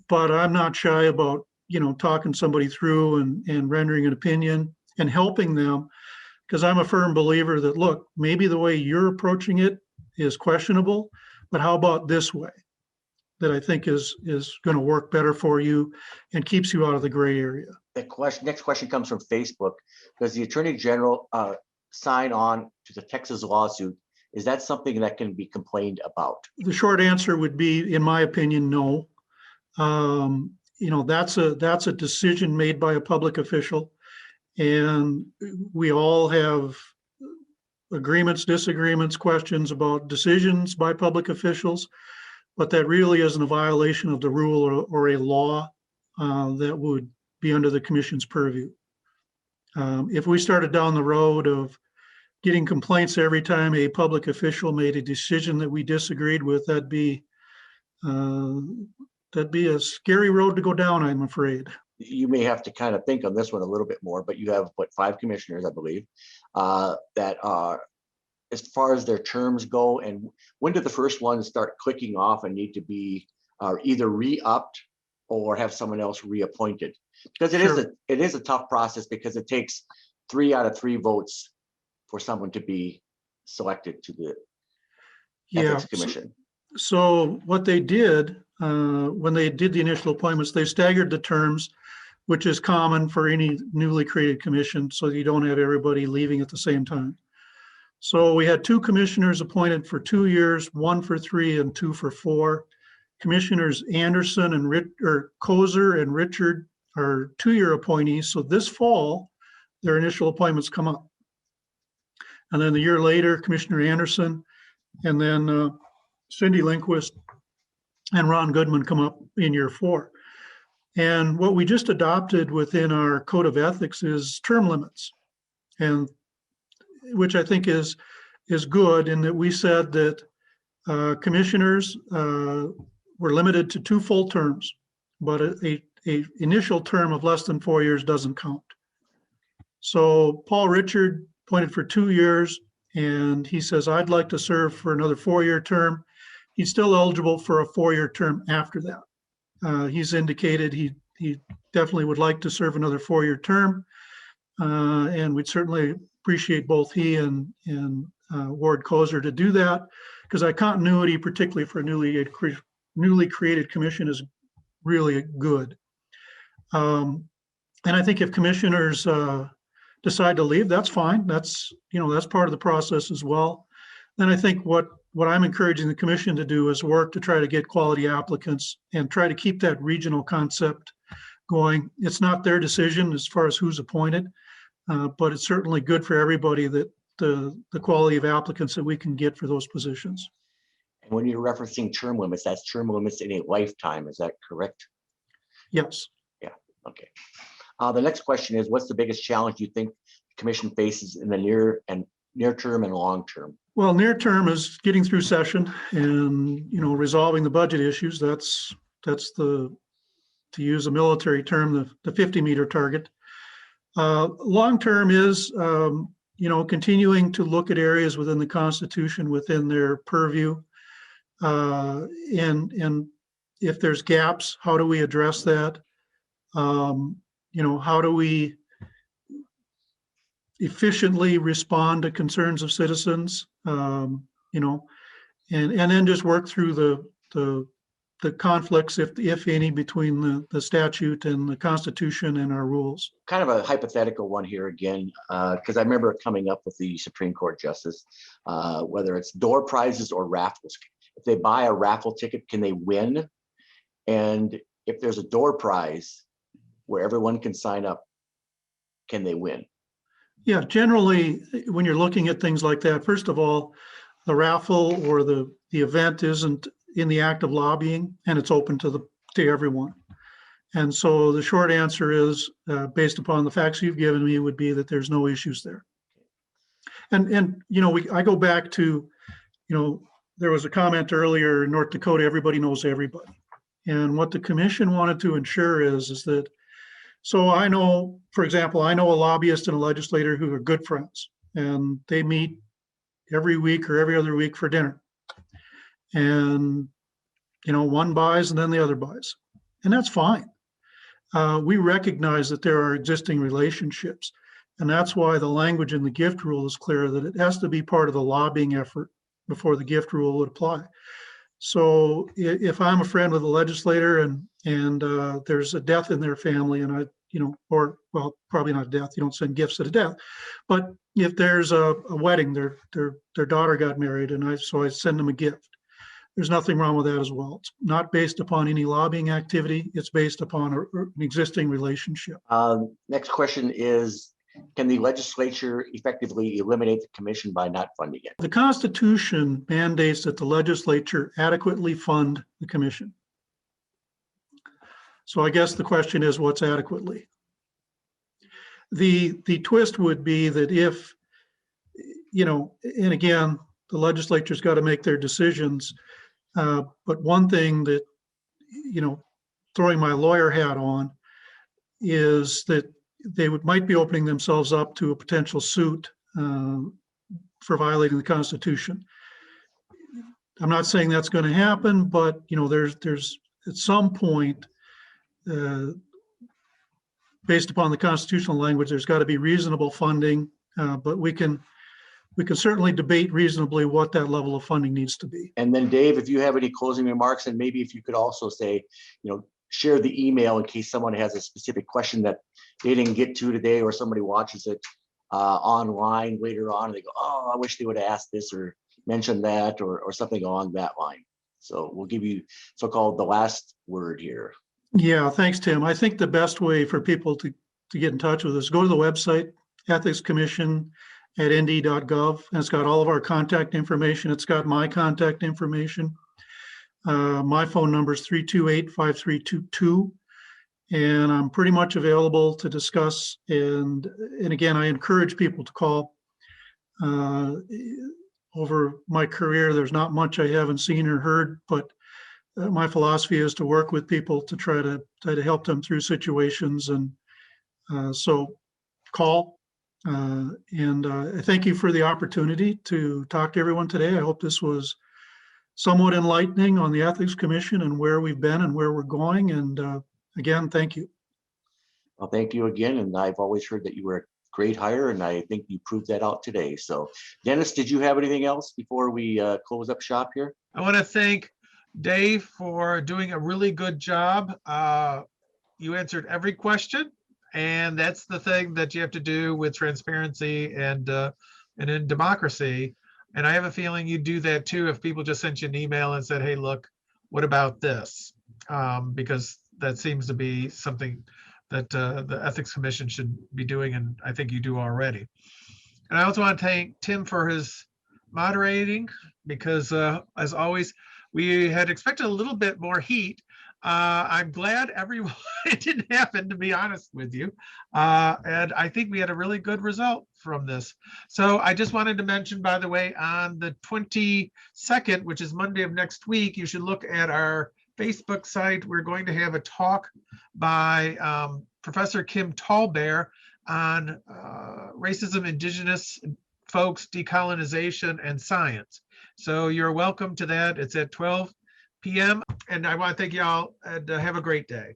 but I'm not shy about, you know, talking somebody through and rendering an opinion and helping them, because I'm a firm believer that, look, maybe the way you're approaching it is questionable, but how about this way that I think is going to work better for you and keeps you out of the gray area? The next question comes from Facebook. Does the Attorney General sign on to the Texas lawsuit? Is that something that can be complained about? The short answer would be, in my opinion, no. You know, that's a decision made by a public official, and we all have agreements, disagreements, questions about decisions by public officials, but that really isn't a violation of the rule or a law that would be under the commission's purview. If we started down the road of getting complaints every time a public official made a decision that we disagreed with, that'd be a scary road to go down, I'm afraid. You may have to kind of think on this one a little bit more, but you have, what, 5 commissioners, I believe, that are as far as their terms go, and when do the first ones start clicking off and need to be either re-upped or have someone else reappointed? Because it is a tough process, because it takes 3 out of 3 votes for someone to be selected to the Ethics Commission. So what they did when they did the initial appointments, they staggered the terms, which is common for any newly created commission, so you don't have everybody leaving at the same time. So we had 2 commissioners appointed for 2 years, 1 for 3 and 2 for 4. Commissioners Anderson and Kozer and Richard are 2-year appointees. So this fall, their initial appointments come up. And then the year later, Commissioner Anderson, and then Cindy Lindquist and Ron Goodman come up in year 4. And what we just adopted within our Code of Ethics is term limits, and which I think is good, in that we said that commissioners were limited to 2 full terms, but a initial term of less than 4 years doesn't count. So Paul Richard appointed for 2 years, and he says, I'd like to serve for another 4-year term. He's still eligible for a 4-year term after that. He's indicated he definitely would like to serve another 4-year term, and we'd certainly appreciate both he and Ward Kozer to do that, because that continuity, particularly for a newly created commission, is really good. And I think if commissioners decide to leave, that's fine. That's part of the process as well. Then I think what I'm encouraging the commission to do is work to try to get quality applicants and try to keep that regional concept going. It's not their decision as far as who's appointed, but it's certainly good for everybody that the quality of applicants that we can get for those positions. And when you're referencing term limits, that's term limits in a lifetime, is that correct? Yes. Yeah, okay. The next question is, what's the biggest challenge you think the commission faces in the near term and long term? Well, near term is getting through session and, resolving the budget issues. That's to use a military term, the 50-meter target. Long term is, continuing to look at areas within the Constitution within their purview. And if there's gaps, how do we address that? How do we efficiently respond to concerns of citizens? And then just work through the conflicts, if any, between the statute and the Constitution and our rules. Kind of a hypothetical one here again, because I remember it coming up with the Supreme Court justice, whether it's door prizes or raffles. If they buy a raffle ticket, can they win? And if there's a door prize where everyone can sign up, can they win? Yeah, generally, when you're looking at things like that, first of all, the raffle or the event isn't in the act of lobbying, and it's open to everyone. And so the short answer is, based upon the facts you've given me, would be that there's no issues there. And I go back to, there was a comment earlier in North Dakota, everybody knows everybody. And what the commission wanted to ensure is that, so I know, for example, I know a lobbyist and a legislator who are good friends, and they meet every week or every other week for dinner. And, one buys and then the other buys. And that's fine. We recognize that there are existing relationships. And that's why the language in the gift rule is clear, that it has to be part of the lobbying effort before the gift rule would apply. So if I'm a friend with a legislator and there's a death in their family, and or probably not death, you don't send gifts at a death, but if there's a wedding, their daughter got married, and so I send them a gift. There's nothing wrong with that as well. It's not based upon any lobbying activity. It's based upon an existing relationship. Next question is, can the legislature effectively eliminate the commission by not funding it? The Constitution mandates that the legislature adequately fund the commission. So I guess the question is, what's adequately? The twist would be that if, and again, the legislature's got to make their decisions. But one thing that, throwing my lawyer hat on, is that they might be opening themselves up to a potential suit for violating the Constitution. I'm not saying that's going to happen, but there's at some point, based upon the constitutional language, there's got to be reasonable funding, but we can certainly debate reasonably what that level of funding needs to be. And then Dave, if you have any closing remarks, and maybe if you could also say, share the email in case someone has a specific question that they didn't get to today, or somebody watches it online later on and they go, oh, I wish they would have asked this or mentioned that or something along that line. So we'll give you so-called the last word here. Yeah, thanks, Tim. I think the best way for people to get in touch with us, go to the website, Ethics Commission at nd.gov, and it's got all of our contact information. It's got my contact information. My phone number is 328-5322, and I'm pretty much available to discuss. And again, I encourage people to call. Over my career, there's not much I haven't seen or heard, but my philosophy is to work with people to try to help them through situations. And so call. And I thank you for the opportunity to talk to everyone today. I hope this was somewhat enlightening on the Ethics Commission and where we've been and where we're going. And again, thank you. Well, thank you again. And I've always heard that you were a great hire, and I think you proved that out today. So Dennis, did you have anything else before we close up shop here? I want to thank Dave for doing a really good job. You answered every question, and that's the thing that you have to do with transparency and in democracy. And I have a feeling you'd do that too if people just sent you an email and said, hey, look, what about this? Because that seems to be something that the Ethics Commission should be doing, and I think you do already. And I also want to thank Tim for his moderating, because as always, we had expected a little bit more heat. I'm glad it didn't happen, to be honest with you. And I think we had a really good result from this. So I just wanted to mention, by the way, on the 22nd, which is Monday of next week, you should look at our Facebook site. We're going to have a talk by Professor Kim Tallbear on racism, indigenous folks, decolonization, and science. So you're welcome to that. It's at 12 p.m. And I want to thank y'all and have a great day.